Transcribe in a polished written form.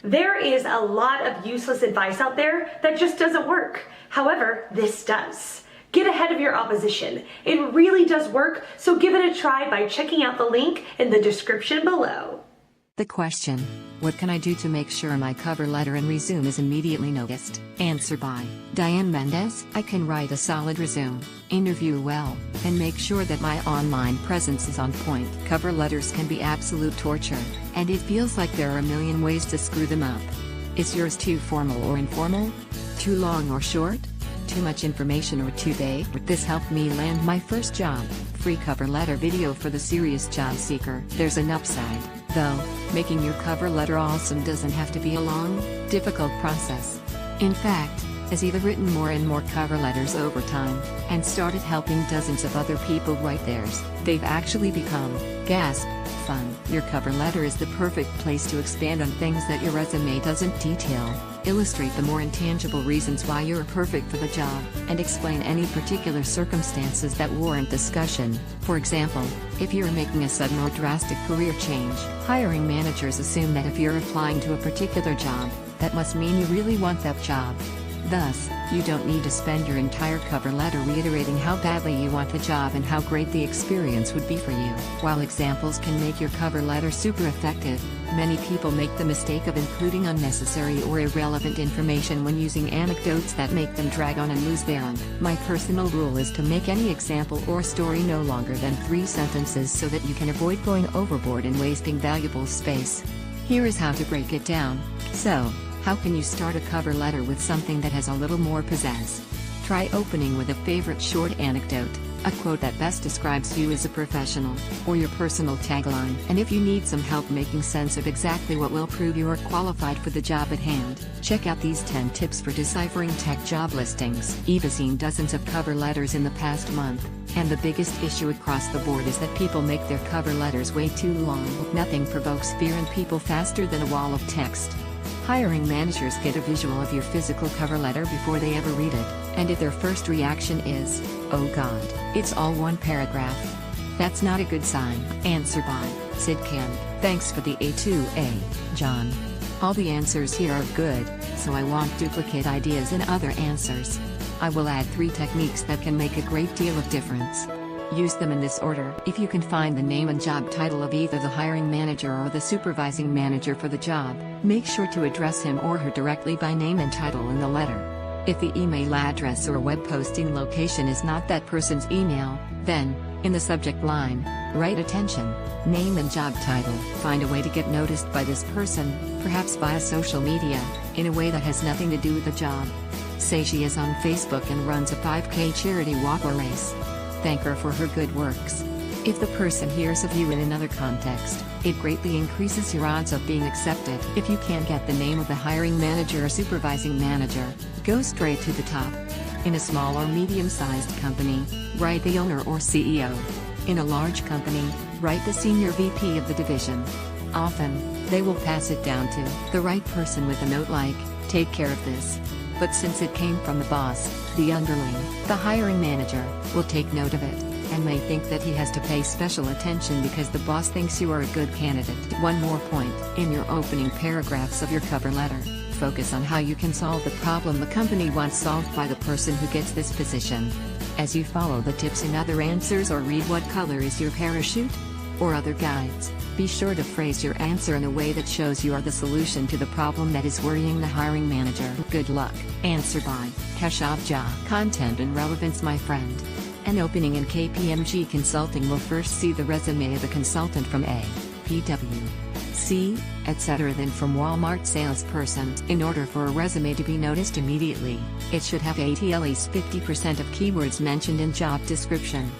There is a lot of useless advice out there that just doesn't work. However, this does. Get ahead of your opposition. It really does work, so give it a try by checking out the link in the description below. The question, what can I do to make sure my cover letter and resume is immediately noticed? Answer by Diane Mendez. I can write a solid resume, interview well, and make sure that my online presence is on point. Cover letters can be absolute torture, and it feels like there are a million ways to screw them up. Is yours too formal or informal? Too long or short? Too much information or too vague? This helped me land my first job. Free cover letter video for the serious job seeker. There's an upside, though. Making your cover letter awesome doesn't have to be a long, difficult process. In fact, as I've written more and more cover letters over time, and started helping dozens of other people write theirs, they've actually become, gasp, fun. Your cover letter is the perfect place to expand on things that your resume doesn't detail, illustrate the more intangible reasons why you're perfect for the job, and explain any particular circumstances that warrant discussion. For example, if you're making a sudden or drastic career change, hiring managers assume that if you're applying to a particular job, that must mean you really want that job. Thus, you don't need to spend your entire cover letter reiterating how badly you want the job and how great the experience would be for you. While examples can make your cover letter super effective, many people make the mistake of including unnecessary or irrelevant information when using anecdotes that make them drag on and lose their own. My personal rule is to make any example or story no longer than 3 sentences so that you can avoid going overboard and wasting valuable space. Here is how to break it down. So, how can you start a cover letter with something that has a little more pizzazz? Try opening with a favorite short anecdote, a quote that best describes you as a professional, or your personal tagline. And if you need some help making sense of exactly what will prove you are qualified for the job at hand, check out these 10 tips for deciphering tech job listings. I've seen dozens of cover letters in the past month, and the biggest issue across the board is that people make their cover letters way too long. Nothing provokes fear in people faster than a wall of text. Hiring managers get a visual of your physical cover letter before they ever read it, and if their first reaction is, "Oh God, it's all one paragraph," that's not a good sign. Answer by Sid Kim. Thanks for the A2A, John. All the answers here are good, so I won't duplicate ideas in other answers. I will add 3 techniques that can make a great deal of difference. Use them in this order. If you can find the name and job title of either the hiring manager or the supervising manager for the job, make sure to address him or her directly by name and title in the letter. If the email address or web posting location is not that person's email, then, in the subject line, write "attention, name and job title." Find a way to get noticed by this person, perhaps via social media, in a way that has nothing to do with the job. Say she is on Facebook and runs a 5K charity walk or race. Thank her for her good works. If the person hears of you in another context, it greatly increases your odds of being accepted. If you can't get the name of the hiring manager or supervising manager, go straight to the top. In a small or medium-sized company, write the owner or CEO. In a large company, write the senior VP of the division. Often, they will pass it down to the right person with a note like, "Take care of this." But since it came from the boss, the underling, the hiring manager, will take note of it, and may think that he has to pay special attention because the boss thinks you are a good candidate. One more point, in your opening paragraphs of your cover letter, focus on how you can solve the problem the company wants solved by the person who gets this position. As you follow the tips in other answers or read "What color is your parachute?" or other guides, be sure to phrase your answer in a way that shows you are the solution to the problem that is worrying the hiring manager. Good luck. Answer by Keshav Jha. Content and relevance. My friend. An opening in KPMG Consulting will first see the resume of a consultant from A, PwC, etc. than from Walmart salesperson. In order for a resume to be noticed immediately, it should have at least 50% of keywords mentioned in job description.